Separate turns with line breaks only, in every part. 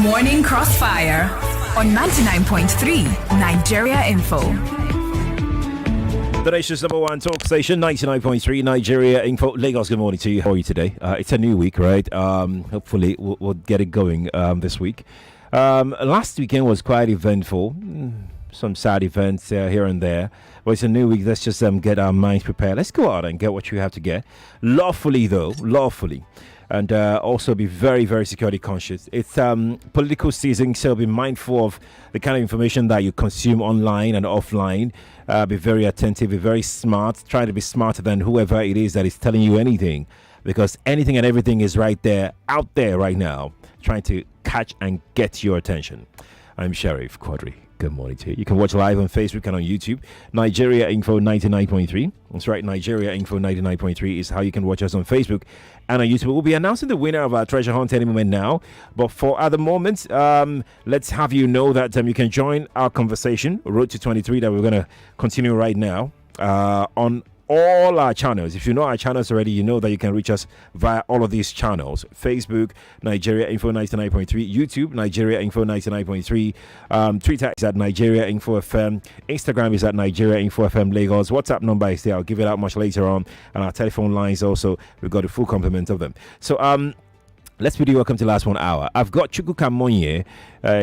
Morning Crossfire on 99.3 Nigeria Info.
The nation's number one talk station, 99.3 Nigeria Info. Lagos, good morning to you. How are you today? It's a new week, right? Hopefully, we'll get it going this week. Last weekend was quite eventful. Some sad events here and there. But it's a new week. Let's just get our minds prepared. Let's go out and get what you have to get. Lawfully, though. Lawfully. And also be very, very security conscious. It's political season, so be mindful of the kind of information that you consume online and offline. Be very attentive, be very smart. Try to be smarter than whoever it is that is telling you anything. Because anything and everything is right there, out there right now, trying to catch and get your attention. I'm Sheriff Quadry. Good morning to you. You can watch live on Facebook and on YouTube. Nigeria Info 99.3. That's right, Nigeria Info 99.3 is how you can watch us on Facebook and on YouTube. We'll be announcing the winner of our treasure hunt any moment now. But for other moments, let's have you know that you can join our conversation, Road to 23, that we're going to continue right now on all our channels. If you know our channels already, you know that you can reach us via all of these channels. Facebook, Nigeria Info 99.3. YouTube, Nigeria Info 99.3. Twitter is at Nigeria Info FM. Instagram is at Nigeria Info FM Lagos. WhatsApp number is there. I'll give it out much later on. And our telephone lines also, we've got a full complement of them. So, let's bid you welcome to the last 1 hour. I've got Chukwuka Monye.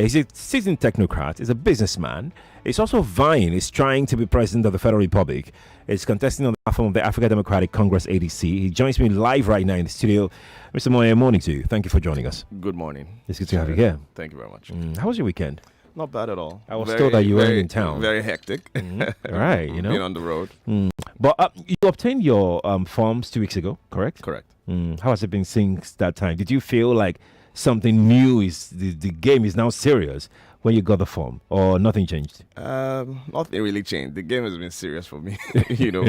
He's a seasoned technocrat. He's a businessman. He's also vying. He's trying to be president of the Federal Republic. He's contesting on the platform of the African Democratic Congress, ADC. He joins me live right now in the studio. Mr. Monye, morning to you. Thank you for joining us.
Good morning.
It's good to have you here.
Thank you very much.
How was your weekend?
Not bad at all.
I was told that you were in town.
Very hectic.
Right, you know.
Been on the road.
But you obtained your forms 2 weeks ago, correct?
Correct.
How has it been since that time? Did you feel like something new is the game is now serious when you got the form, or nothing changed?
Nothing really changed. The game has been serious for me,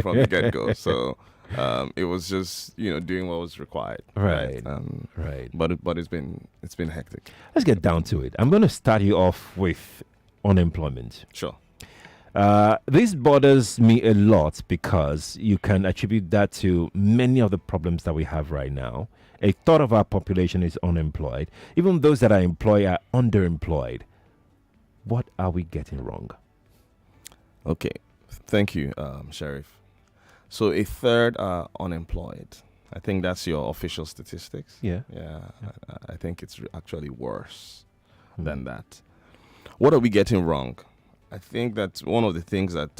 from the get-go. So it was just doing what was required.
Right.
Right. But it's been hectic.
Let's get down to it. I'm going to start you off with unemployment.
Sure.
This bothers me a lot because you can attribute that to many of the problems that we have right now. A third of our population is unemployed. Even those that are employed are underemployed. What are we getting wrong?
Okay. Thank you, Sheriff. So a third are unemployed. I think that's your official statistics.
Yeah.
I think it's actually worse than that. What are we getting wrong? I think that's one of the things that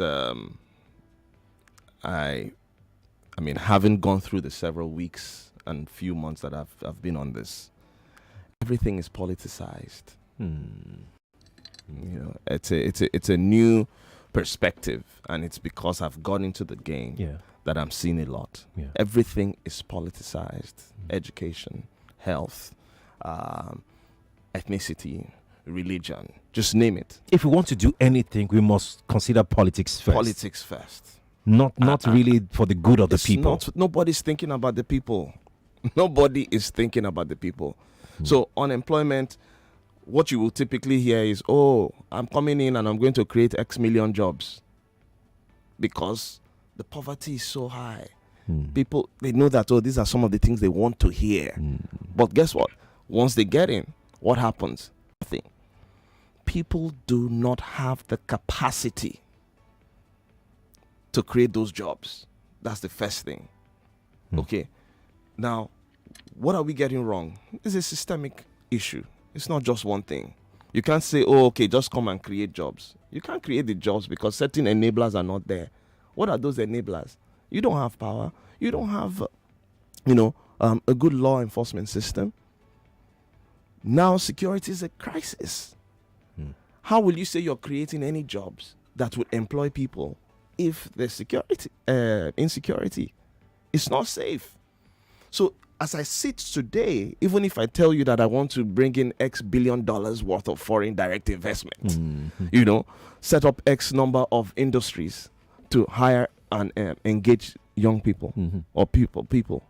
having gone through the several weeks and few months that I've been on this, everything is politicized. It's a new perspective, and it's because I've gone into the game that I'm seeing a lot. Everything is politicized. Education, health, ethnicity, religion, just name it.
If we want to do anything, we must consider politics first.
Politics first.
Not really for the good of the people.
Nobody's thinking about the people. Nobody is thinking about the people. So unemployment, what you will typically hear is, I'm coming in and I'm going to create X million jobs. Because the poverty is so high. People, they know that, these are some of the things they want to hear. But guess what? Once they get in, what happens? Nothing. People do not have the capacity to create those jobs. That's the first thing. Okay. Now, what are we getting wrong? It's a systemic issue. It's not just one thing. You can't say, just come and create jobs. You can't create the jobs because certain enablers are not there. What are those enablers? You don't have power. You don't have, a good law enforcement system. Now security is a crisis. How will you say you're creating any jobs that would employ people if there's insecurity? It's not safe. So as I sit today, even if I tell you that I want to bring in X billion dollars worth of foreign direct investment, set up X number of industries to hire and engage young people or people.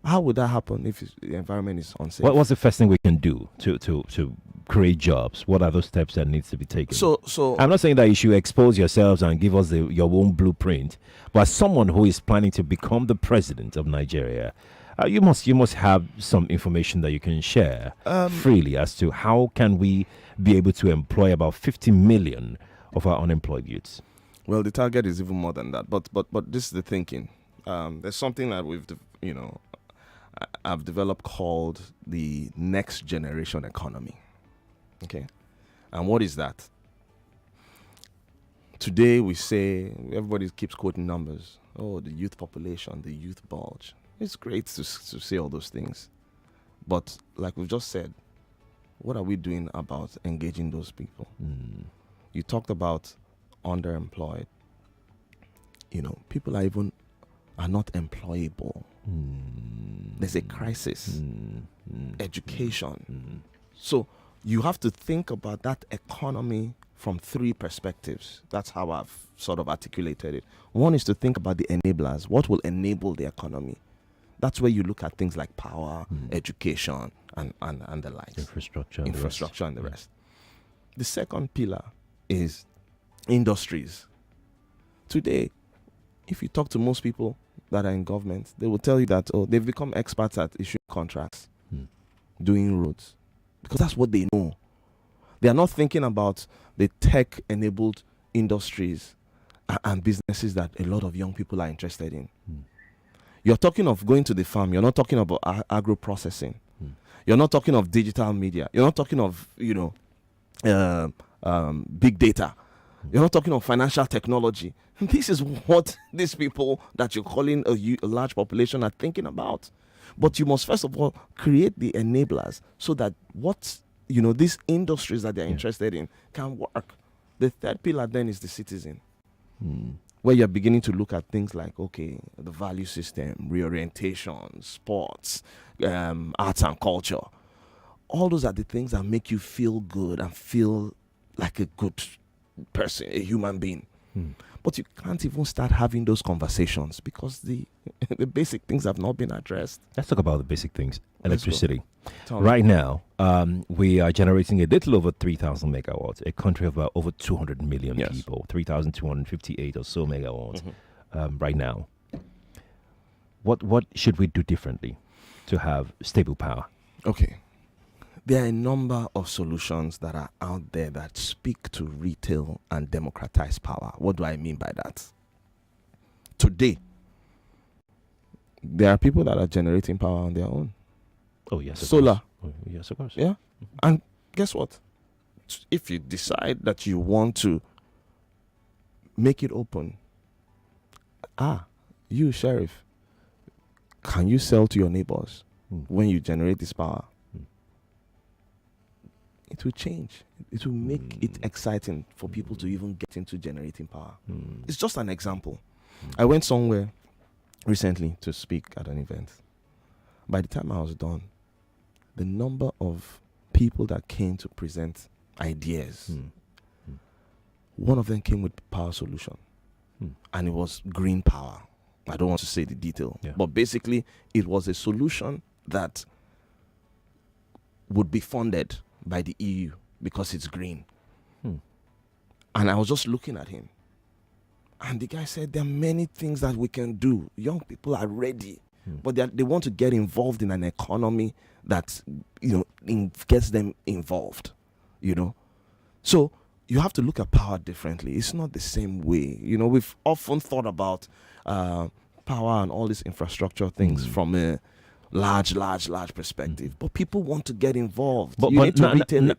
How would that happen if the environment is unsafe?
What's the first thing we can do to create jobs? What are those steps that needs to be taken?
So
I'm not saying that you should expose yourselves and give us your own blueprint, but as someone who is planning to become the president of Nigeria, You must have some information that you can share freely as to how can we be able to employ about 50 million of our unemployed youths.
Well, the target is even more than that. But this is the thinking. There's something that I've developed called the next generation economy. Okay, and what is that? Today we say, everybody keeps quoting numbers. Oh, the youth population, the youth bulge. It's great to say all those things, but like we've just said, what are we doing about engaging those people? You talked about underemployed. People are not employable. There's a crisis. Education. So you have to think about that economy from three perspectives. That's how I've sort of articulated it. One is to think about the enablers. What will enable the economy? That's where you look at things like power, education, and the likes.
Infrastructure
And the rest. The second pillar is industries. Today, if you talk to most people that are in government, they will tell you that they've become experts at issuing contracts, doing roads, because that's what they know. They are not thinking about the tech-enabled industries and businesses that a lot of young people are interested in. You're talking of going to the farm. You're not talking about agro-processing. You're not talking of digital media. You're not talking of, big data. You're not talking of financial technology. This is what these people that you're calling a large population are thinking about. But you must first of all create the enablers so that these industries that they're interested in can work. The third pillar then is the citizen, where you're beginning to look at things like, the value system, reorientation, sports, arts and culture. All those are the things that make you feel good and feel like a good person, a human being. But you can't even start having those conversations because the basic things have not been addressed.
Let's talk about the basic things. Electricity.
Tell me.
Right now, we are generating a little over 3,000 megawatts, a country of about over 200 million people, 3,258 or so megawatts right now. What should we do differently to have stable power?
Okay. There are a number of solutions that are out there that speak to retail and democratize power. What do I mean by that? Today, there are people that are generating power on their own.
Oh, yes.
Solar.
Oh, yes, of course.
Yeah. And guess what? If you decide that you want to make it open, you, Sheriff, can you sell to your neighbors when you generate this power? It will change. It will make it exciting for people to even get into generating power. It's just an example. I went somewhere recently to speak at an event. By the time I was done, the number of people that came to present ideas, one of them came with power solution, and it was green power. I don't want to say the detail, but basically it was a solution that would be funded by the EU because it's green. And I was just looking at him, and the guy said there are many things that we can do. Young people are ready, but they want to get involved in an economy that gets them involved. So you have to look at power differently. It's not the same way. We've often thought about power and all these infrastructure things from a large perspective, but people want to get involved.
But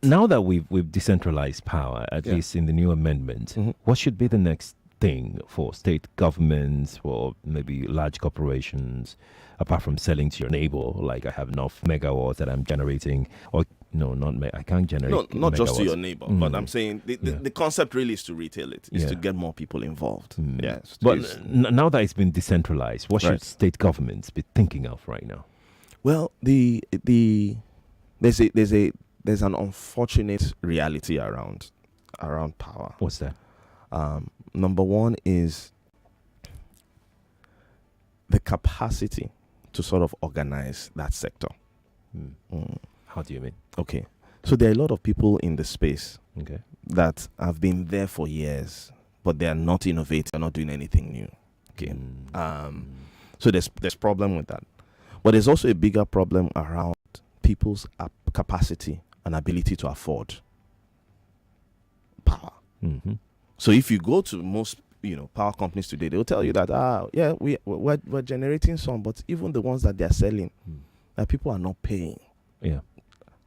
now that we've decentralized power, at least in the new amendment, what should be the next thing for state governments, for maybe large corporations, apart from selling to your neighbor, like I have enough megawatts that I'm generating, or I can't generate.
No, not
megawatts.
just to your neighbor, but I'm saying the concept really is to retail it, is to get more people involved. Yes,
but now that it's been decentralized, what should state governments be thinking of right now?
Well, there's an unfortunate reality around power.
What's that?
Number one is the capacity to sort of organize that sector.
How do you mean?
Okay, so there are a lot of people in the space that have been there for years, but they are not innovating, they're not doing anything new. Okay, so there's problem with that. But there's also a bigger problem around people's capacity and ability to afford power.
Mm-hmm.
So if you go to most power companies today, they'll tell you that we're generating some, but even the ones that they're selling, that people are not paying.
Yeah,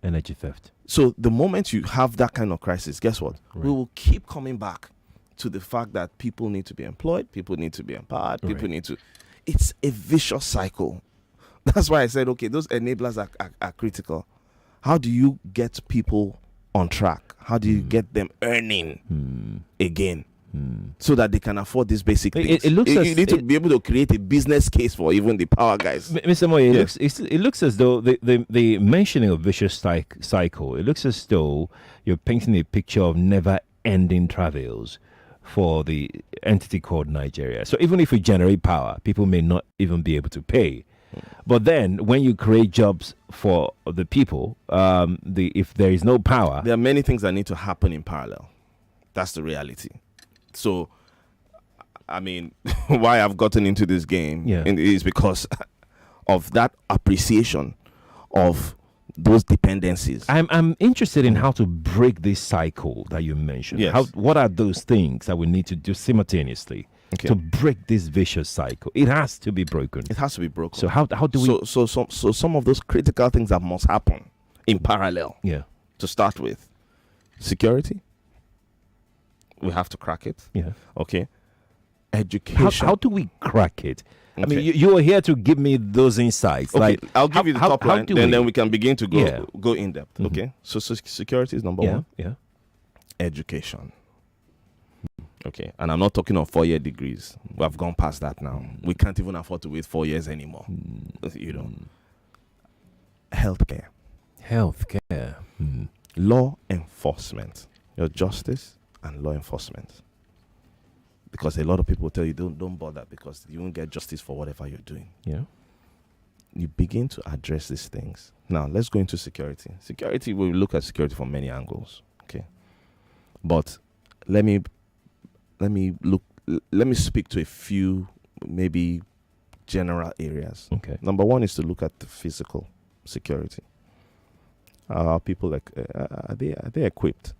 energy theft.
So the moment you have that kind of crisis, guess what?
Right.
We will keep coming back to the fact that people need to be employed, people need to be empowered, people need to. It's a vicious cycle. That's why I said, okay, those enablers are critical. How do you get people on track? How do you get them earning again? So that they can afford these basic things.
It looks
you need to be able to create a business case for even the power guys.
Mr. Moye, it looks as though the mentioning of vicious cycle, it looks as though you're painting a picture of never-ending travails for the entity called Nigeria. So even if we generate power, people may not even be able to pay. But then when you create jobs for the people, if there is no power...
There are many things that need to happen in parallel. That's the reality. So, I mean, why I've gotten into this game is because of that appreciation of those dependencies.
I'm interested in how to break this cycle that you mentioned.
Yes.
What are those things that we need to do simultaneously to break this vicious cycle? It has to be broken.
It has to be broken.
So how do we...
So some of those critical things that must happen in parallel.
Yeah.
To start with, security. We have to crack it.
Yeah.
Okay. Education.
How do we crack it?
Okay.
I mean, you are here to give me those insights.
Okay.
Like,
I'll give you the top line, then we can begin to go in depth.
Mm-hmm.
Okay. So security is number one.
Yeah.
Education. Okay. And I'm not talking of 4-year degrees. We have gone past that now. We can't even afford to wait 4 years anymore. Healthcare. Law enforcement. Your justice and law enforcement. Because a lot of people tell you don't bother because you won't get justice for whatever you're doing.
Yeah.
You begin to address these things. Now let's go into security. Security, we look at security from many angles. Okay. But let me speak to a few maybe general areas.
Okay.
Number one is to look at the physical security. Are people are they equipped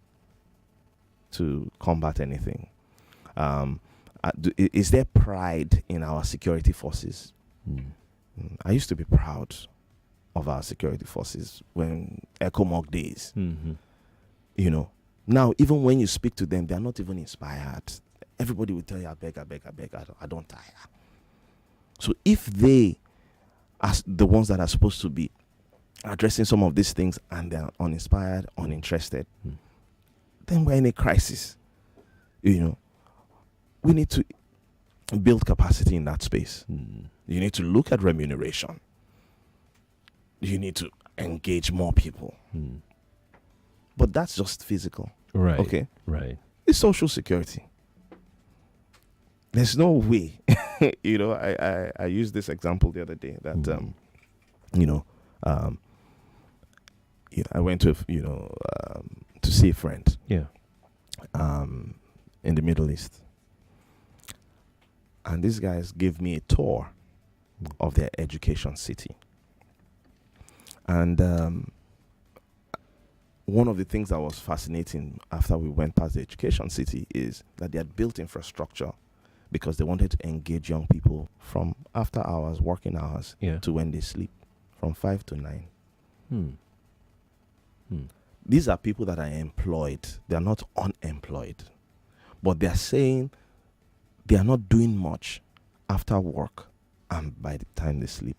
to combat anything? Is there pride in our security forces? I used to be proud of our security forces when ECOMOG days.
Mm-hmm.
Now even when you speak to them, they are not even inspired. Everybody will tell you, I beg, I don't tire. So if they are the ones that are supposed to be addressing some of these things and they're uninspired, uninterested, then we're in a crisis. We need to build capacity in that space. You need to look at remuneration. You need to engage more people. But that's just physical.
Right.
Okay.
Right.
It's social security. There's no way. I used this example the other day that I went to see a friend.
Yeah.
In the Middle East. And these guys gave me a tour of their education city. And one of the things that was fascinating after we went past the education city is that they had built infrastructure because they wanted to engage young people from after hours, working hours, to when they sleep, from 5 to 9. These are people that are employed. They are not unemployed. But they are saying they are not doing much after work and by the time they sleep.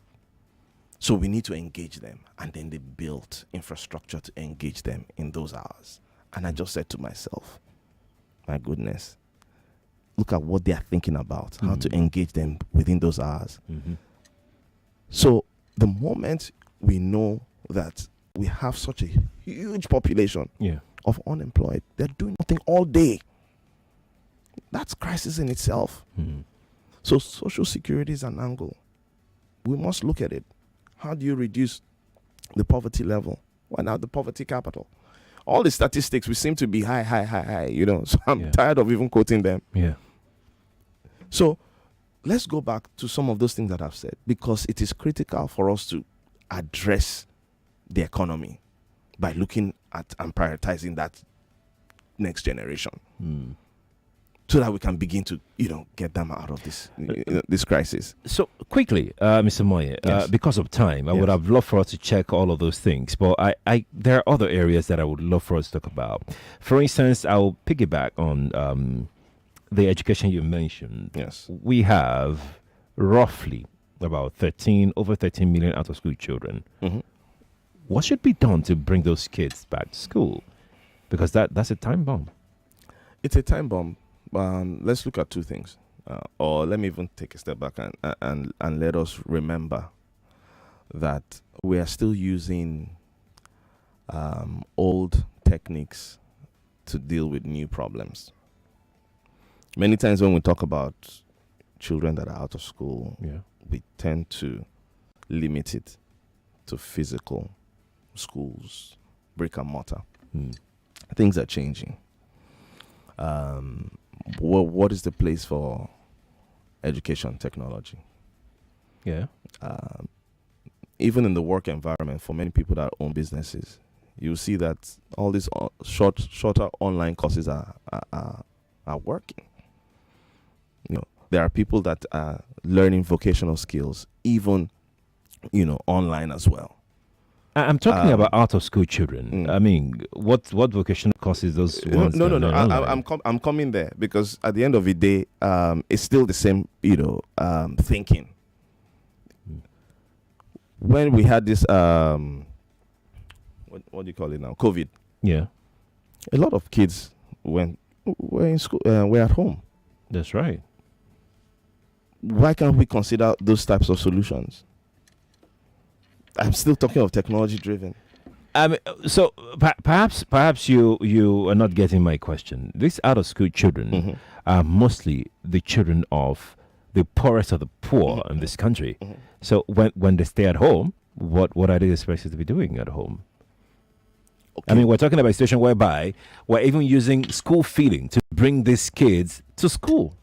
So we need to engage them. And then they built infrastructure to engage them in those hours. And I just said to myself, my goodness, look at what they are thinking about, how to engage them within those hours. So the moment we know that we have such a huge population of unemployed, they're doing nothing all day. That's crisis in itself. So social security is an angle. We must look at it. How do you reduce the poverty level? Why not the poverty capital? All the statistics, we seem to be high. So I'm tired of even quoting them.
Yeah.
So let's go back to some of those things that I've said, because it is critical for us to address the economy by looking at and prioritizing that next generation, so that we can begin to, get them out of this crisis.
So quickly, Mr. Monye,
Yes.
because of time, I
Yes.
would have loved for us to check all of those things, but there are other areas that I would love for us to talk about. For instance, I'll piggyback on the education you mentioned.
Yes.
We have roughly about over 13 million out of school children.
Mm-hmm.
What should be done to bring those kids back to school? Because that's a time bomb.
It's a time bomb. Let's look at two things, or let me even take a step back and let us remember that we are still using old techniques to deal with new problems. Many times when we talk about children that are out of school, we tend to limit it to physical schools, brick and mortar. Things are changing. What is the place for education technology?
Yeah.
Even in the work environment, for many people that own businesses, you see that all these shorter online courses are working. There are people that are learning vocational skills, even online as well.
I'm talking about out of school children. I mean, what vocational courses those ones?
No.
can learn online?
I'm coming there, because at the end of the day, it's still the same, thinking. When we had this, what do you call it now? COVID.
Yeah,
A lot of kids were in school, were at home.
that's right.
Why can't we consider those types of solutions? I'm still talking of technology driven.
So perhaps you are not getting my question. These out of school children are mostly the children of the poorest of the poor in this country. So when they stay at home, what are they expected to be doing at home?
Okay.
I mean, we're talking about a situation whereby we're even using school feeding to bring these kids to school.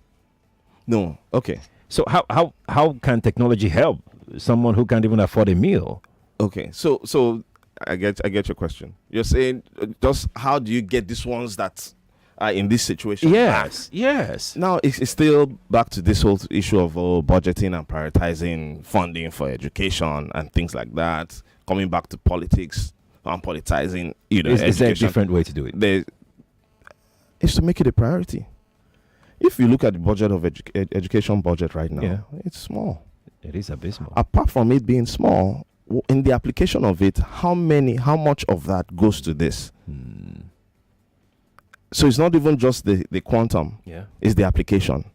No. Okay.
So how can technology help someone who can't even afford a meal?
Okay. So I get your question. You're saying just how do you get these ones that are in this situation back?
Yes.
Now it's still back to this whole issue of budgeting and prioritizing funding for education and things like that. Coming back to politics and politicizing,
Is there a
education.
different way to do it?
It's to make it a priority. If you look at the budget of education budget right now, it's small.
It is abysmal.
Apart from it being small, in the application of it, how much of that goes to this? So it's not even just the quantum, it's the application.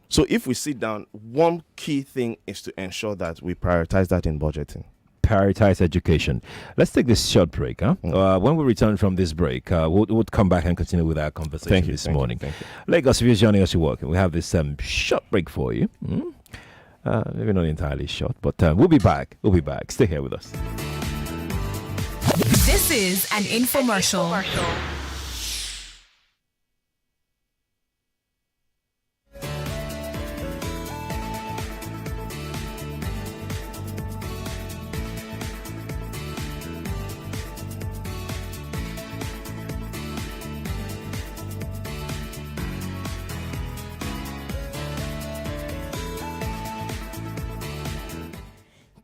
So if we sit down, one key thing is to ensure that we prioritize that in budgeting.
Prioritize education. Let's take this short break. When we return from this break, we'll come back and continue with our conversation this morning.
Thank you.
Lagos, if you're joining us, you're welcome. We have this short break for you. Maybe not entirely short, but we'll be back. Stay here with us.
This is an infomercial.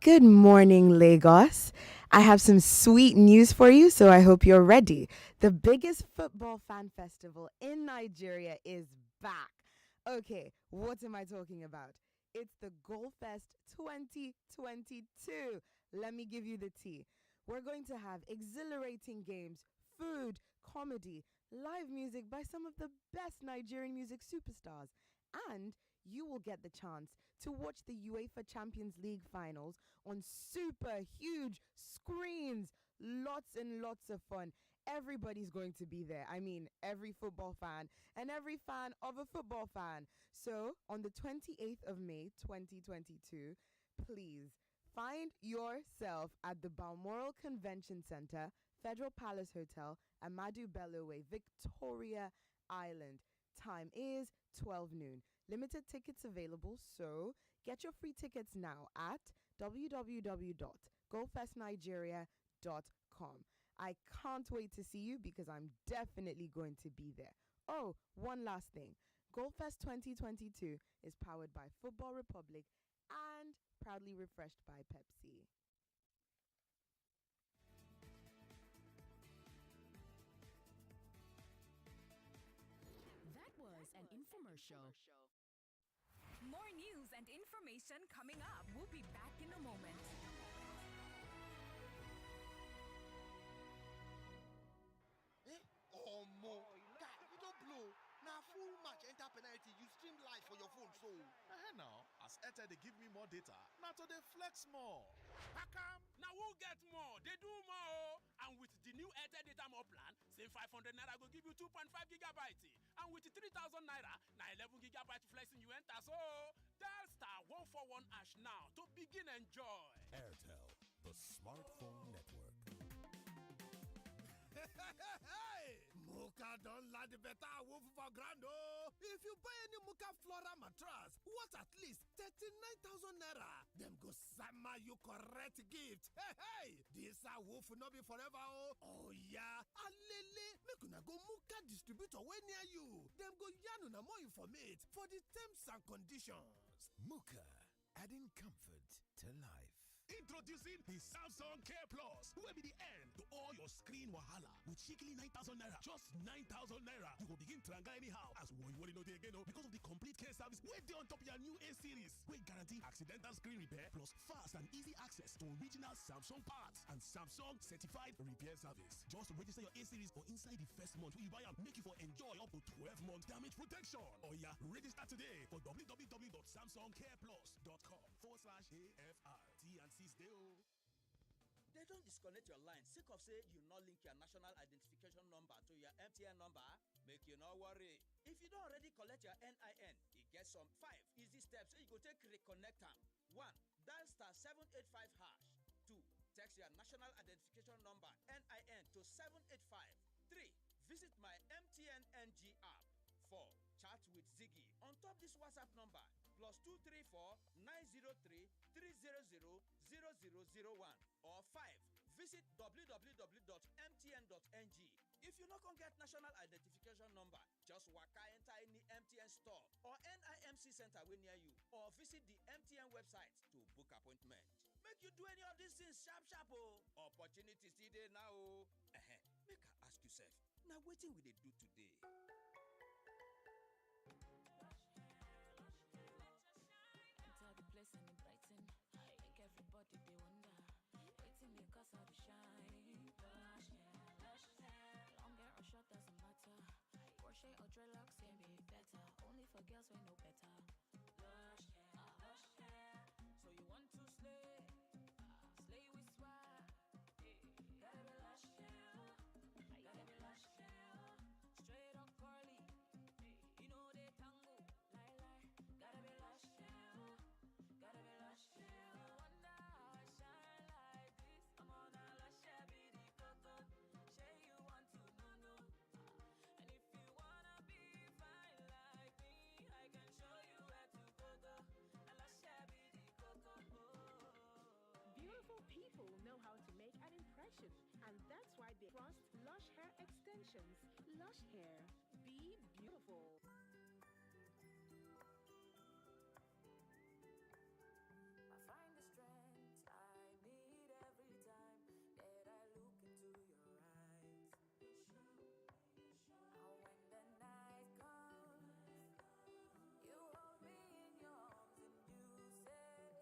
Good morning, Lagos. I have some sweet news for you, so I hope you're ready. The biggest football fan festival in Nigeria is back. Okay, what am I talking about? It's the GoalFest 2022. Let me give you the tea. We're going to have exhilarating games, food, comedy, live music by some of the best Nigerian music superstars, and you will get the chance to watch the UEFA Champions League finals on super huge screens. Lots and lots of fun. Everybody's going to be there. I mean, every football fan and every fan of a football fan. So, on the 28th of May, 2022, please find yourself at the Balmoral Convention Center, Federal Palace Hotel, Amadu Bello Way, Victoria Island. Time is 12 noon. Limited tickets available, so get your free tickets now at www.gofestnigeria.com. I can't wait to see you because I'm definitely going to be there. Oh, one last thing. Goldfest 2022 is powered by Football Republic and proudly refreshed by Pepsi.
That was an infomercial. More news and information coming up. We'll be back in a moment.
Oh, Mo. Guy, you don't blow. Now, full match enter penalty. You stream live for your phone, so.
Now, as Airtel they give me more data, now to they flex more.
Pakam, now who get more? They do more. And with the new Airtel data more plan, same 500 naira go give you 2.5 gigabytes. And with 3,000 naira, now 11 gigabytes flexing you enter. So, dial star 141 hash now to begin enjoy.
Airtel, the smartphone network.
Hey! Muka don't land the better wolf for grand. If you buy any Muka Flora mattress, what at least 39,000 naira? Them go sama you correct gift. Hey! This a wolf no be forever. Oh yeah. Alele, make una go Muka distributor way near you. Them go yarn una more informate for the terms and conditions.
Muka, adding comfort to life.
Introducing the Samsung Care Plus, will be the end to all your screen wahala. With cheekily 9,000 naira, just 9,000 naira, you will begin tranga anyhow. As one you know again, because of the complete care service, wait there on top of your new A series. We guarantee accidental screen repair plus fast and easy access to original Samsung parts and Samsung certified repair service. Just register your A series or inside the first month when you buy and make you for enjoy up to 12 months damage protection. Oh yeah, register today for www.samsungcareplus.com/AFR. T&C's deal.
They don't disconnect your line. Sick of say you not link your national identification number to your MTN number. Make you not worry. If you don't already collect your NIN, it gets some 5 easy steps so you go take reconnect them. 1. Dial star 785 hash. 2. Text your national identification number NIN to 785. 3. Visit my MTN NG app. 4. Chat with Ziggy on top this WhatsApp number +234 903 300 0001 or 5. Visit www.mtn.ng. If you not get national identification number, just waka enter any MTN store or NIMC center way near you, or visit the MTN website to book appointment. Make you do any of these things sharp. Opportunities today now. Make I ask yourself, now waiting will they do today?
The place and it brighten, make everybody they wonder. Waiting because of the shine. Lush hair, long hair or short doesn't matter. Crochet or dreadlocks can be better. Only for girls we know better. Lush hair. So you want to slay? Slay with swag. Gotta be lush hair. Gotta be lush hair. Straight or curly. You know they tango. Lie. Gotta be lush hair. Gotta be lush hair. You wonder how I shine like this. I'm on a lush hair, be the coco. Say you want to know. And if you wanna be fine like me, I can show you where to go. A lush hair, be the coco.
Beautiful people know how to make an impression, and that's why they trust Lush Hair Extensions. Lush Hair, be beautiful.
Find the strength I need every time that I look into your eyes. And when the night comes, you hold me in your arms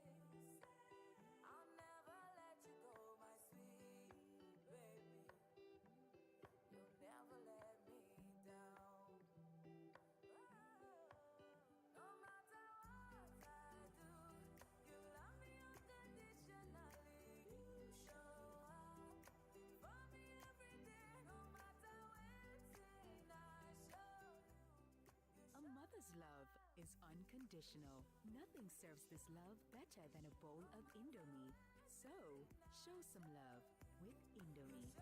and you say, I'll never let you go, my sweet baby. You'll never let me down. No matter what I do, you love me unconditionally. You show up for me every day, no matter when I show you.
A mother's love is unconditional. Nothing serves this love better than a bowl of Indomie. So, show some love with Indomie.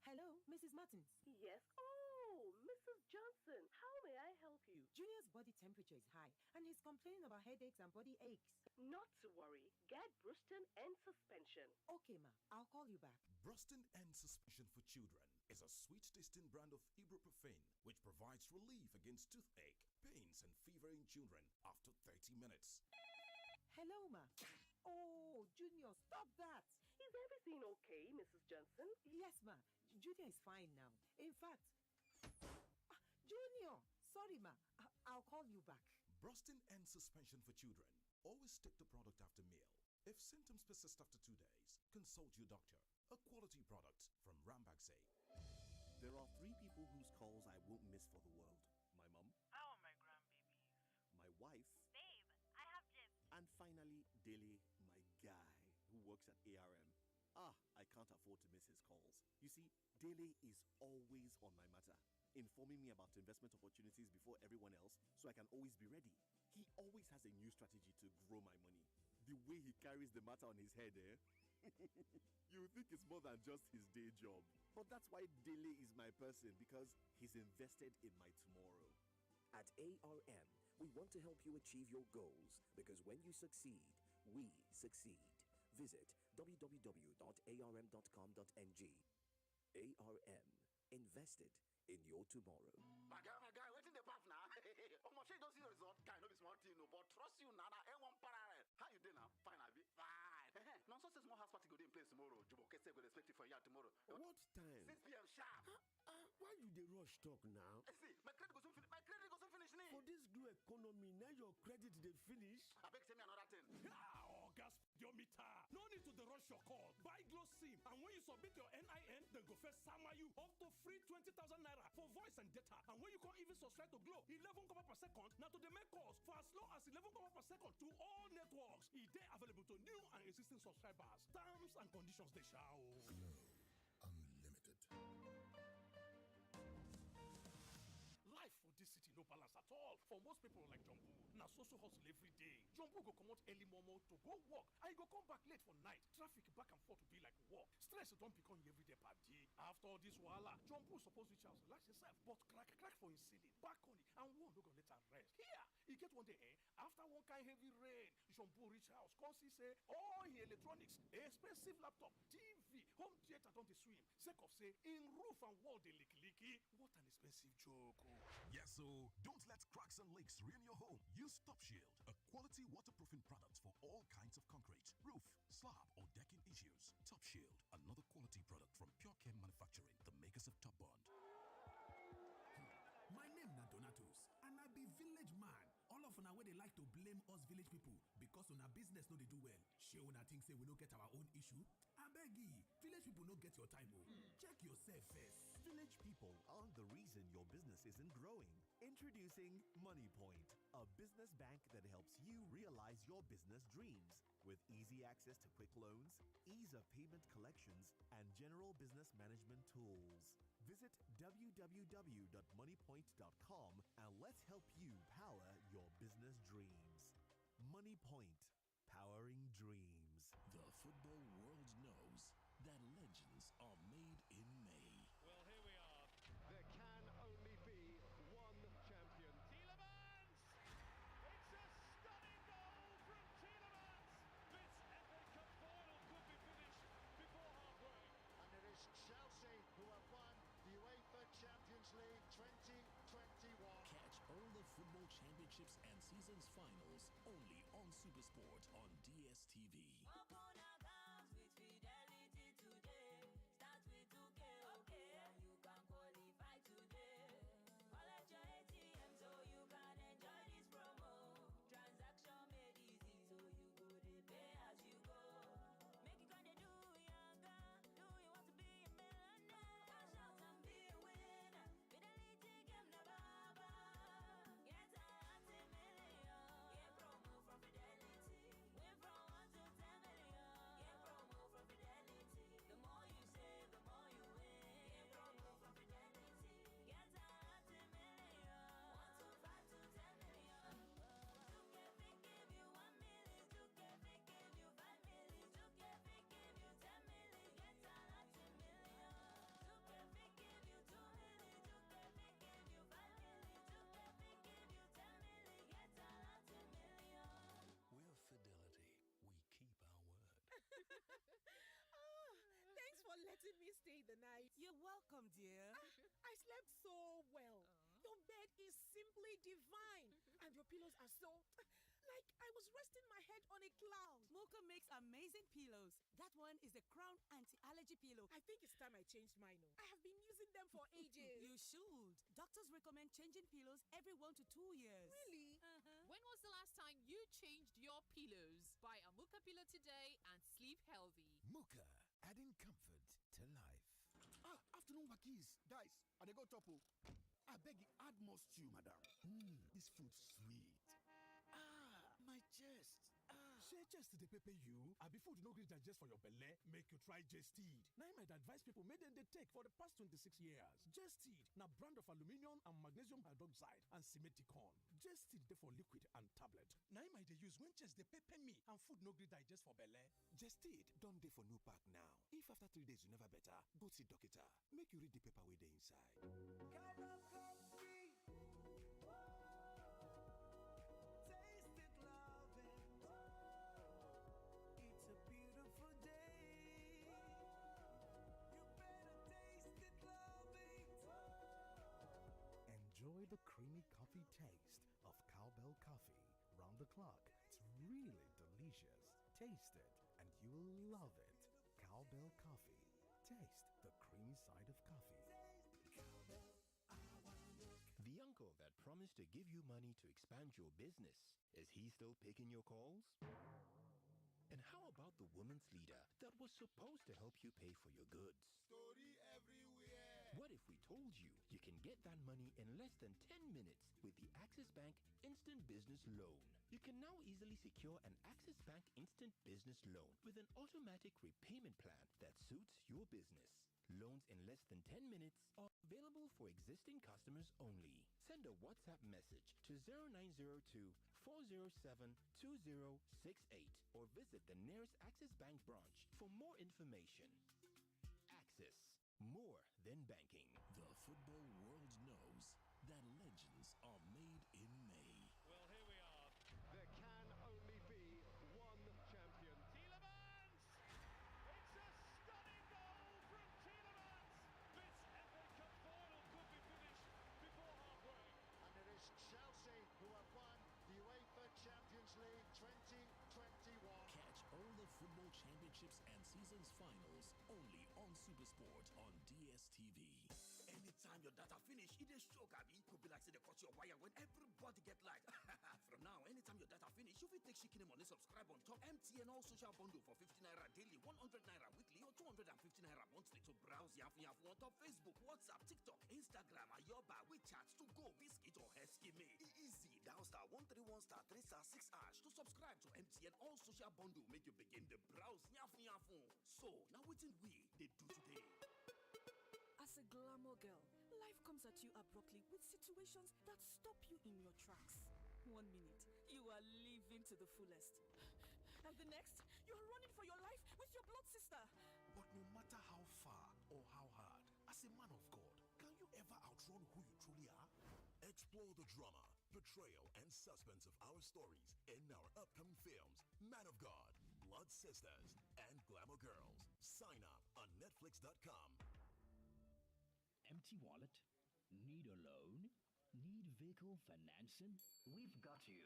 Hello, Miss
Mrs. Martins.
Yes. Oh, Mrs. Johnson, how may I help you?
Junior's body temperature is high, and he's complaining about headaches and body aches.
Not to worry. Get Bruston and suspension.
Okay, ma. I'll call you back.
Bruston and Suspension for Children is a sweet-tasting brand of ibuprofen which provides relief against toothache, pains, and fever in children after 30 minutes.
Hello, ma. Oh, Junior, stop that.
Is everything okay, Mrs. Johnson?
Yes, ma. Junior is fine now. In fact, Junior, sorry, ma. I'll call you back.
Brustin and Suspension for Children. Always take the product after meal. If symptoms persist after 2 days, consult your doctor. A quality product from Rambaxay.
There are 3 people whose calls I won't miss for the world. My mom.
How are my grandbabies?
My wife.
Babe, I have gist.
And finally, Dele, my guy, who works at ARM. I can't afford to miss his calls. You see, Dele is always on my matter, informing me about investment opportunities before everyone else so I can always be ready. He always has a new strategy to grow my money. The way he carries the matter on his head, eh? You think it's more than just his day job. But that's why Dele is my person, because he's invested in my tomorrow.
At ARM, we want to help you achieve your goals, because when you succeed, we succeed. Visit www.arm.com.ng. ARM, invested in your tomorrow.
My guy, waiting the path now. Almost you don't see the result. Guy, no be small thing, no, but trust you, Nana. A1 parallel. How you doing now? Fine, I be fine. No, so small house party go in place tomorrow. Jubo Kese will expect it for you tomorrow.
What time?
6 p.m. sharp.
Why you dey rush talk now?
See, my credit goes finish. My credit goes finish.
For this glue economy, now your credit dey finish.
I beg tell me another thing.
Gas your meter. No need to rush your call. Buy Glow SIM, and when you submit your NIN, then go first sama you up to free 20,000 naira for voice and data. And when you can't even subscribe to Glow, 11 kobo per second. Now to the make calls for as low as 11 kobo per second to all networks. It dey available to new and existing subscribers. Terms and conditions they shall.
Glow Unlimited.
Life for this city no balance at all. For most people like Jumbo, now social hustle every day. Jumbo go come out early momo to go work, and you go come back late for night. Traffic back and forth to be like work. Stress don't become everyday party. After all this wahala, Jumbo suppose reach house relax himself, but crack for his ceiling, back on it, and one no go let her rest. Here, he get one day, after one kind heavy rain, Jumbo reach house, cause he say all the electronics, expensive laptop, TV, home theater don't they swim. Sake of say, in roof and wall they leaky. What an expensive joke.
Yes, so don't let cracks and leaks ruin your home. Use Top Shield, a quality waterproofing product for all kinds of concrete, roof, slab, or decking issues. Top Shield, another quality product from Pure Chem Manufacturing, the makers of Top Bond.
My name na Donatus, and I be village man. All of una where they like to blame us village people because una business no they do well. Shey una think say we no get our own issue? Abegi, village people no get your time. Check yourself first.
Village people aren't the reason your business isn't growing. Introducing MoneyPoint, a business bank that helps you realize your business dreams with easy access to quick loans, ease of payment collections, and general business management tools. Visit www.moneypoint.com and let's help you power your business dreams. MoneyPoint, powering dreams.
The football world knows that legends are made in May.
Well, here we are. There can only be one champion. Tielemans! It's a stunning goal from Tielemans! This FA Cup final could be finished before halfway.
And it is Chelsea who have won the UEFA Champions League 2021.
Catch all the football championships and season's finals only on Supersport on DSTV.
Thanks for letting me stay the night.
You're welcome, dear.
I slept so well. Your bed is simply divine. And your pillows are so... like I was resting my head on a cloud.
Mocha makes amazing pillows. That one is the Crown Anti-Allergy Pillow.
I think it's time I changed mine. I have been using them for ages.
You should. Doctors recommend changing pillows every 1 to 2 years.
Really?
When was the last time you changed your pillows? Buy a Muka pillow today and sleep healthy.
Muka, adding comfort to life.
Afternoon wakis. Guys, I dey go topo. I beg you, add more stew, madam.
This food sweet.
My chest.
Share just to pepper you. Abi food no great digest for your belly. Make you try Jested. Now I might advise people make them they take for the past 26 years. Jested, now brand of aluminium and magnesium hydroxide and simeticon. Jested they for liquid and tablet. Now I might they use when just they pepper me and food no great digest for belly. Jested don't they for new pack now. If after 3 days you never better, go see doctor. Make you read the paper with the inside.
Enjoy the creamy coffee taste of Cowbell coffee. Round the clock, it's really delicious. Taste it and you will love it. Cowbell coffee. Taste the creamy side of coffee.
The uncle that promised to give you money to expand your business, is he still picking your calls? And how about the woman's leader that was supposed to help you pay for your goods?
Story everywhere.
What if we told you you can get that money in less than 10 minutes with the Axis Bank Instant Business Loan? You can now easily secure an Axis Bank Instant Business Loan with an automatic repayment plan that suits your business. Loans in less than 10 minutes are available for existing customers only. Send a WhatsApp message to 0902-407-2068 or visit the nearest Axis Bank branch for more information. Axis, more than banking.
The football world knows that legends are made in May.
Well, here we are. There can only be one champion. Tielemans! It's a stunning goal from Tielemans! This FA Cup final could be finished before halfway.
And it is Chelsea who have won the UEFA Champions League 2021.
Catch all the football championships and season's finals only on Supersport on DSTV.
Anytime your data finish, it is show, Gabi. Could be like say they cut your wire when everybody get light. From now, anytime your data finish, you will take Shikini money, subscribe on top MTN all social bundle for 50 naira daily, 100 naira weekly, or 250 naira monthly to browse Yafu on top Facebook, WhatsApp, TikTok, Instagram, Ayoba, WeChat, to go, Biscuit or Heskime. Easy, dial star 131 star 3 star 6 hash to subscribe to MTN all social bundle. Make you begin the browse Yafu. So, now what did we do today?
As a glamour girl, life comes at you abruptly with situations that stop you in your tracks. 1 minute, you are living to the fullest. And the next, you are running for your life with your blood sister.
But no matter how far or how hard, as a man of God, can you ever outrun who you truly are? Explore the drama, betrayal, and suspense of our stories in our upcoming films, Man of God, Blood Sisters, and Glamour Girls. Sign up on Netflix.com.
Empty wallet? Need a loan? Need vehicle financing? We've got you.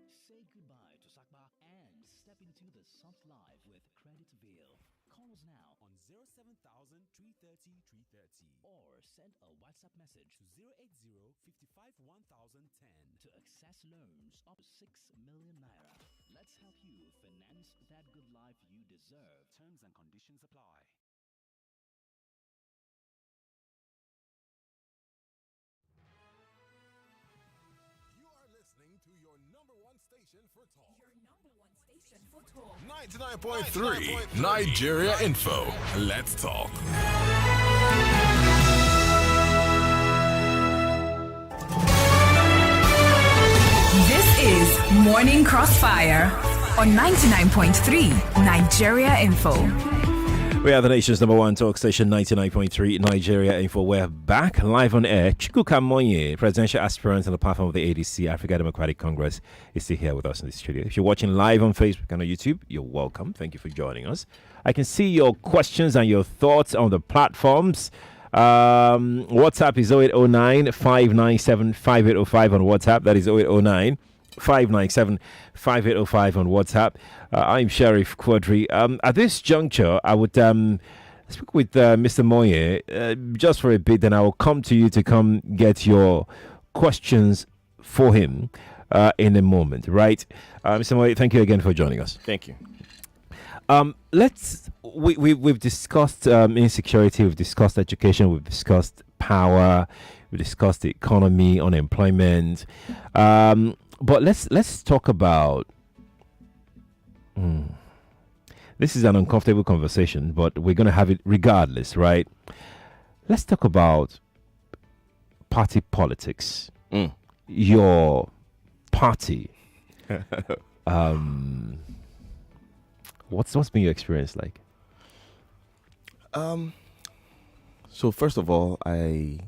Say goodbye to Sakba and step into the soft life with Creditville. Call us now
on 07000 330 330
or send a WhatsApp message
to 080 55 1010
to access loans up to 6 million naira. Let's help you finance that good life you deserve.
Terms and conditions apply.
Listening to your number one station for talk.
Your number one station for talk.
99.3 Nigeria Info. Let's talk.
This is Morning Crossfire on 99.3 Nigeria Info.
We are the nation's number one talk station, 99.3 Nigeria Info. We're back live on air. Chukwuka Monye, presidential aspirant on the platform of the ADC, Africa Democratic Congress, is still here with us in the studio. If you're watching live on Facebook and on YouTube, you're welcome. Thank you for joining us. I can see your questions and your thoughts on the platforms. WhatsApp is 0809 597 5805 on WhatsApp. That is 0809 597 5805 on WhatsApp. I'm Sheriff Quadry. At this juncture, I would speak with Mr. Monye just for a bit, then I will come to you to come get your questions for him in a moment, right? Mr. Monye, thank you again for joining us.
Thank you.
We've discussed insecurity, we've discussed education, we've discussed power, we've discussed the economy, unemployment. But let's talk about. This is an uncomfortable conversation, but we're going to have it regardless, right? Let's talk about party politics. Your party. What's been your experience like?
So first of all, I'm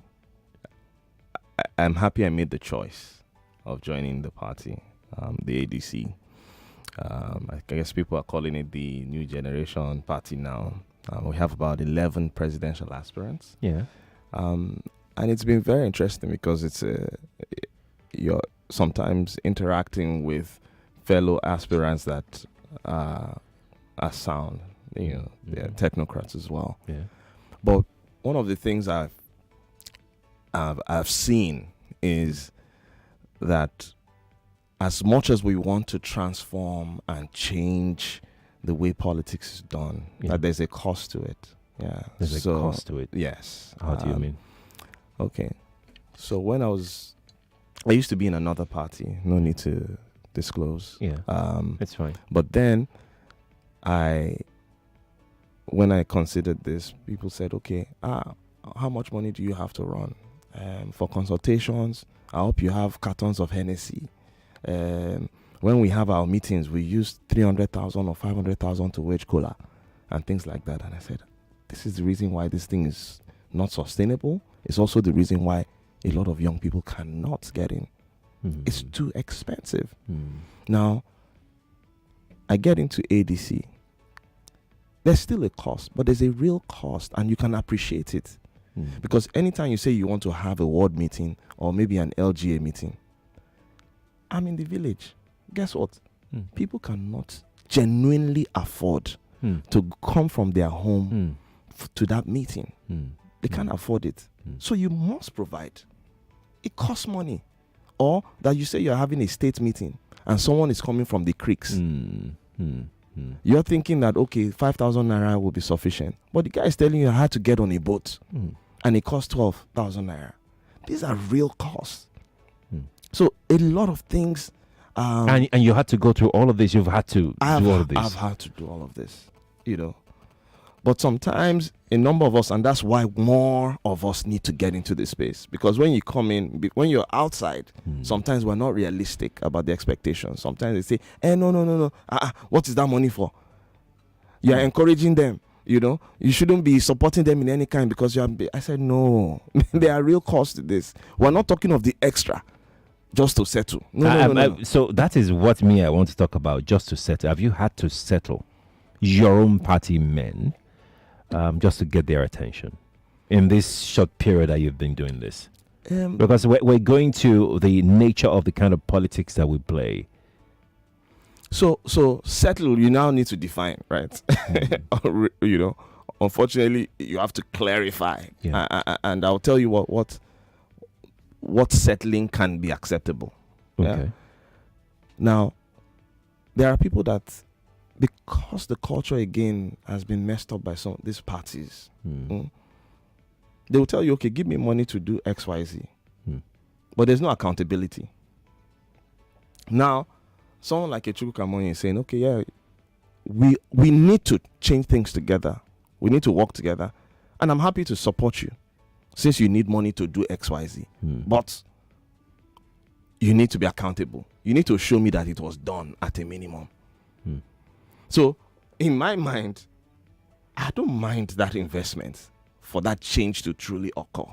happy I made the choice of joining the party, the ADC. I guess people are calling it the new generation party now. We have about 11 presidential aspirants.
Yeah.
And it's been very interesting because it's you're sometimes interacting with fellow aspirants that are sound. They're technocrats as well.
Yeah.
But one of the things I've seen is that as much as we want to transform and change the way politics is done, that there's a cost to it. Yeah.
There's a cost to it.
Yes.
How do you mean?
Okay. So when I used to be in another party. No need to disclose.
Yeah. It's fine.
But then when I considered this, people said, okay, how much money do you have to run? For consultations, I hope you have cartons of Hennessy. When we have our meetings, we use 300,000 or 500,000 to wage cola and things like that. And I said, this is the reason why this thing is not sustainable. It's also the reason why a lot of young people cannot get in. It's too expensive. Now, I get into ADC. There's still a cost, but there's a real cost, and you can appreciate it. Because anytime you say you want to have a ward meeting or maybe an LGA meeting, I'm in the village. Guess what? People cannot genuinely afford to come from their home to that meeting. They can't afford it. So you must provide. It costs money. Or that you say you're having a state meeting and someone is coming from the creeks. You're thinking that, okay, 5,000 naira will be sufficient. But the guy is telling you I had to get on a boat and it costs 12,000 naira. These are real costs. So a lot of things.
And you had to go through all of this. You've had to do all of this.
I've had to do all of this, But sometimes a number of us, and that's why more of us need to get into this space. Because when you come in, when you're outside, sometimes we're not realistic about the expectations. Sometimes they say, no. What is that money for? You're encouraging them. You shouldn't be supporting them in any kind because I said, no, there are real costs to this. We're not talking of the extra just to settle. No.
So that is what I want to talk about, just to settle. Have you had to settle your own party men just to get their attention in this short period that you've been doing this? Because we're going to the nature of the kind of politics that we play.
So settle, you now need to define, right? Unfortunately, you have to clarify. And I'll tell you what settling can be acceptable.
Okay.
Yeah? Now, there are people that, because the culture again has been messed up by some of these parties, they will tell you, okay, give me money to do XYZ. But there's no accountability. Now, someone like a Chukwuka Monye is saying, okay, yeah, we need to change things together. We need to work together. And I'm happy to support you since you need money to do XYZ. But you need to be accountable. You need to show me that it was done at a minimum. So, in my mind, I don't mind that investment for that change to truly occur.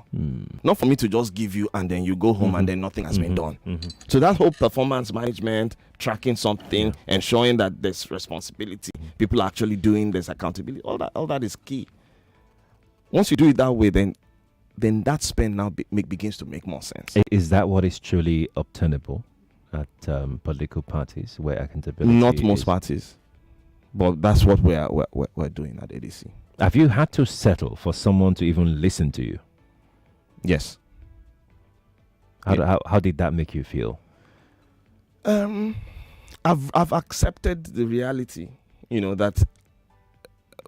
Not for me to just give you and then you go home and then nothing has been done. So that whole performance management, tracking something, ensuring that there's responsibility, people are actually doing this accountability, all that is key. Once you do it that way, then that spend now begins to make more sense.
Is that what is truly obtainable at political parties where accountability?
Not most parties, but that's what we're doing at ADC.
Have you had to settle for someone to even listen to you?
Yes.
How did that make you feel?
I've accepted the reality, that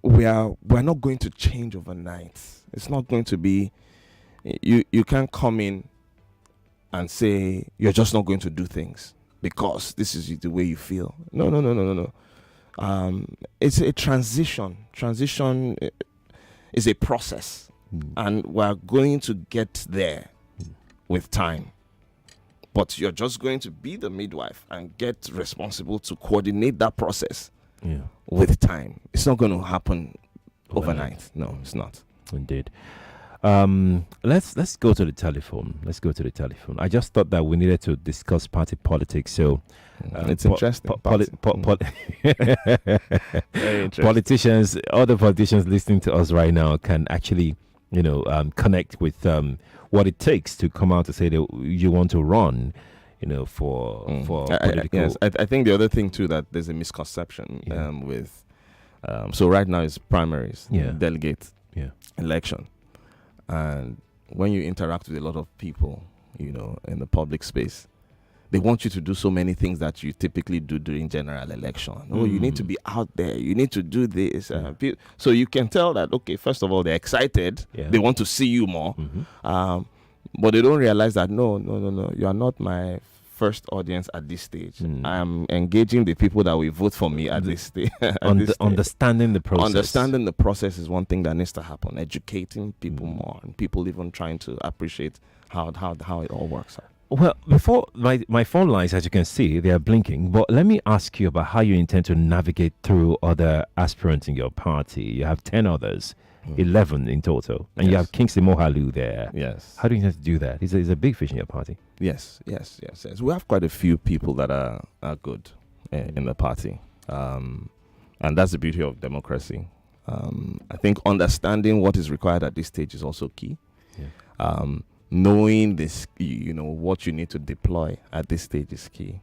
we're not going to change overnight. It's not going to be you can't come in and say you're just not going to do things because this is the way you feel. No. It's a transition. Transition is a process, and we're going to get there with time. But you're just going to be the midwife and get responsible to coordinate that process with time. It's not going to happen overnight. No, it's not.
Indeed. Let's go to the telephone. I just thought that we needed to discuss party politics. So
it's interesting.
Very interesting. Politicians, other politicians listening to us right now can actually, connect with what it takes to come out to say that you want to run, for political.
Yes, I think the other thing too, that there's a misconception with. So right now is primaries, delegate election. And when you interact with a lot of people, in the public space, they want you to do so many things that you typically do during general election. Oh, you need to be out there. You need to do this. So you can tell that, okay, first of all, they're excited. They want to see you more. But they don't realize that, no. You are not my first audience at this stage. I am engaging the people that will vote for me at this stage.
Understanding the process.
Understanding the process is one thing that needs to happen. Educating people more, and people even trying to appreciate how it all works out.
Well, before my phone lines, as you can see, they are blinking. But let me ask you about how you intend to navigate through other aspirants in your party. You have 10 others. 11 in total, and you have Kingsley Mohalu there.
Yes.
How do you intend to do that? He's a big fish in your party.
Yes. We have quite a few people that are good in the party, and that's the beauty of democracy. I think understanding what is required at this stage is also key. Knowing this, what you need to deploy at this stage is key.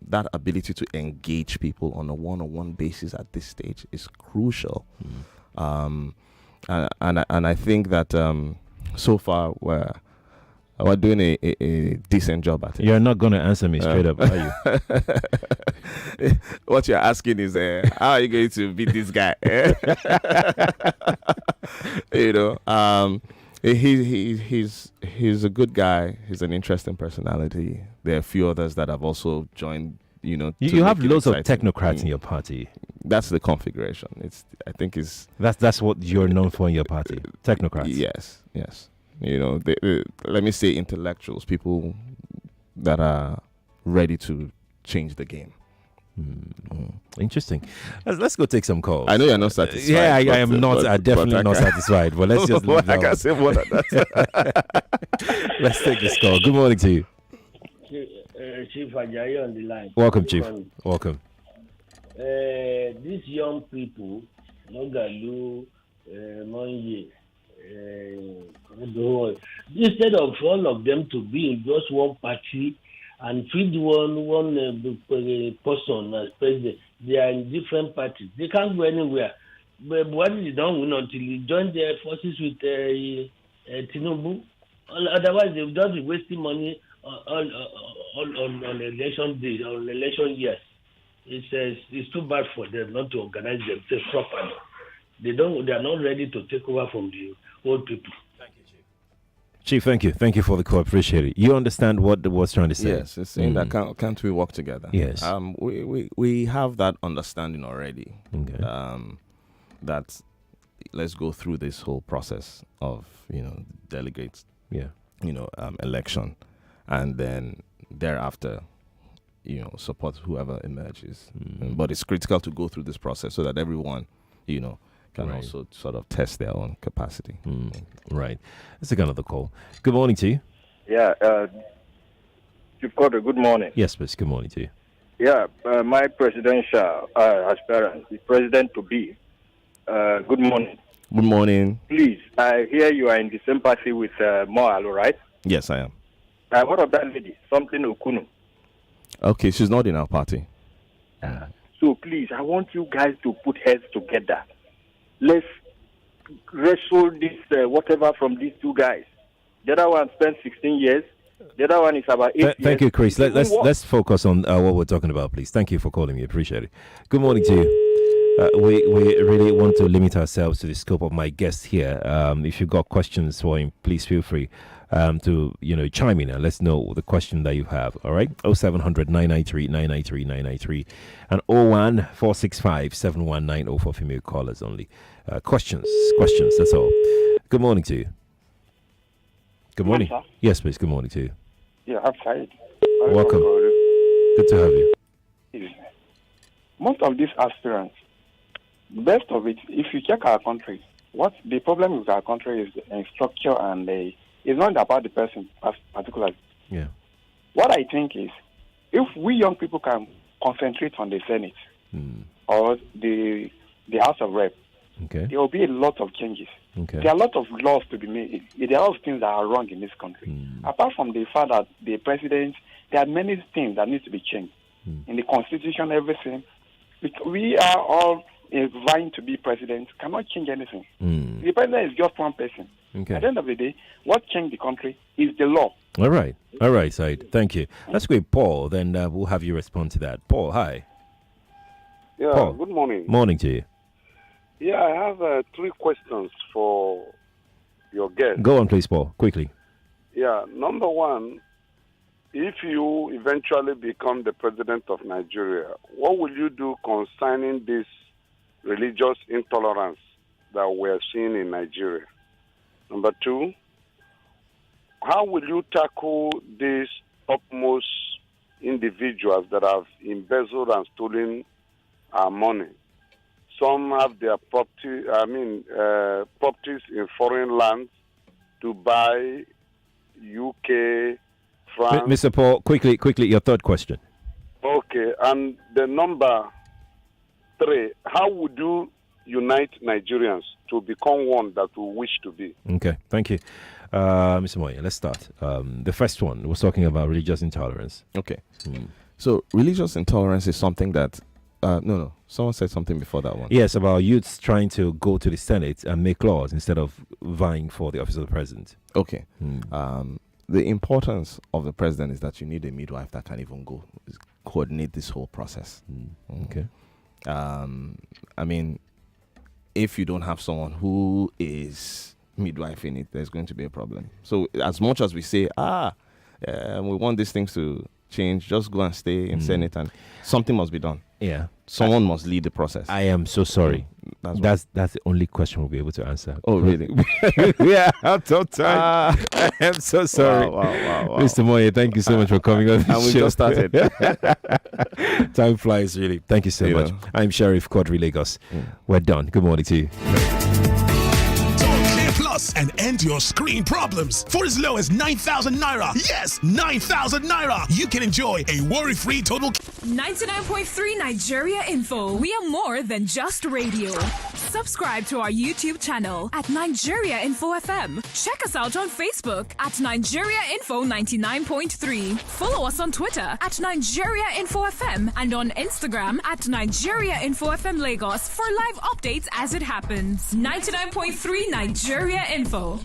That ability to engage people on a one-on-one basis at this stage is crucial. And I think that so far we're doing a decent job at it.
You're not going to answer me straight up, are
you? What you're asking is, how are you going to beat this guy? He's a good guy. He's an interesting personality. There are a few others that have also joined.
You have loads of technocrats in your party.
That's the configuration.
That's what you're known for in your party. Technocrats.
Yes. Let me say intellectuals, people that are ready to change the game.
Interesting. Let's go take some calls.
I know you're not satisfied.
Yeah, I am not. I'm definitely not satisfied. But let's just.
I can't say more than that.
Let's take this call. Good morning to you.
Chief Ajayi on the line.
Welcome, Chief. Welcome.
These young people, Nogalu, Monye, instead of all of them to be in just one party and feed one person as president, they are in different parties. They can't go anywhere. But what is done win until you join their forces with Tinubu? Otherwise, they'll just be wasting money on election days, on election years. It's too bad for them not to organize themselves properly. They are not ready to take over from the old people.
Thank you, Chief. Chief, thank you. Thank you for the call. Appreciate it. You understand what the was trying to say?
Yes, it's saying that can't we work together?
Yes.
We have that understanding already.
Okay.
That let's go through this whole process of delegates.
Yeah.
Election, and then thereafter, support whoever emerges. But it's critical to go through this process so that everyone, can
Right.
also sort of test their own capacity.
Right. Let's take another call. Good morning to you.
Yeah, you've got a good morning.
Yes, please. Good morning to you.
Yeah, my presidential aspirant, the president to be. Good morning.
Good morning.
Please, I hear you are in the same party with Moalo, right?
Yes, I am.
What of that lady? Something Okunu.
Okay, she's not in our party.
So please, I want you guys to put heads together. Let's wrestle this whatever from these two guys. The other one spent 16 years. The other one is about 8 years.
Thank you, Chris.
It won't work.
Let's focus on what we're talking about, please. Thank you for calling me. Appreciate it. Good morning to you. We really want to limit ourselves to the scope of my guest here. If you've got questions for him, please feel free to chime in and let's know the question that you have. All right, 0700 993 993 993 and 01465 7190 for female callers only. Questions. That's all. Good morning to you. Good morning.
Sir.
Yes, please. Good morning to you.
Yeah, I'm Said.
Welcome. Good to have you.
Most of these aspirants, best of it, if you check our country, what the problem with our country is in structure and it's not about the person particularly.
Yeah.
What I think is, if we young people can concentrate on the Senate or the House of Rep,
okay,
there will be a lot of changes.
Okay.
There are a lot of laws to be made. There are a lot of things that are wrong in this country. Apart from the fact that the president, there are many things that need to be changed. In the constitution, everything. We are all vying to be president, cannot change anything. The president is just one person.
Okay.
At the end of the day, what changed the country is the law.
All right, Said. Thank you. Let's go with Paul, then we'll have you respond to that. Paul, hi.
Yeah,
Paul.
good morning.
Morning to you.
Yeah, I have 3 questions for your guest.
Go on, please, Paul, quickly.
Yeah, number 1, if you eventually become the president of Nigeria, what will you do concerning this religious intolerance that we're seeing in Nigeria? Number 2, how will you tackle these upmost individuals that have embezzled and stolen our money? Some have their properties in foreign lands, Dubai, UK, France.
Mr. Paul, quickly, your third question.
Okay, and the number 3, how would you unite Nigerians to become one that we wish to be?
Okay, thank you. Mr. Moye, let's start. The first one was talking about religious intolerance.
Okay. So religious intolerance is something that no. Someone said something before that one.
Yes, about youths trying to go to the Senate and make laws instead of vying for the office of the president.
Okay. The importance of the president is that you need a midwife that can even go coordinate this whole process.
Okay.
I mean, if you don't have someone who is midwifing it, there's going to be a problem. So as much as we say, we want these things to change, just go and stay in Senate and something must be done.
Yeah.
Someone must lead the process.
I am so sorry.
That's
the only question we'll be able to answer.
Oh, really?
Yeah, out of time. I am so sorry.
Wow.
Mr. Moye, thank you so much for coming on the
And we
show.
just started.
Time flies, really. Thank you so much. I'm Sheriff Quadry Lagos. We're done. Good morning to you.
Plus and end your screen problems. For as low as 9,000 naira. Yes, 9,000 naira. You can enjoy a worry-free total.
99.3 Nigeria Info. We are more than just radio. Subscribe to our YouTube channel at Nigeria Info FM. Check us out on Facebook at Nigeria Info 99.3. Follow us on Twitter at Nigeria Info FM and on Instagram at Nigeria Info FM Lagos for live updates as it happens. 99.3 Nigeria Info.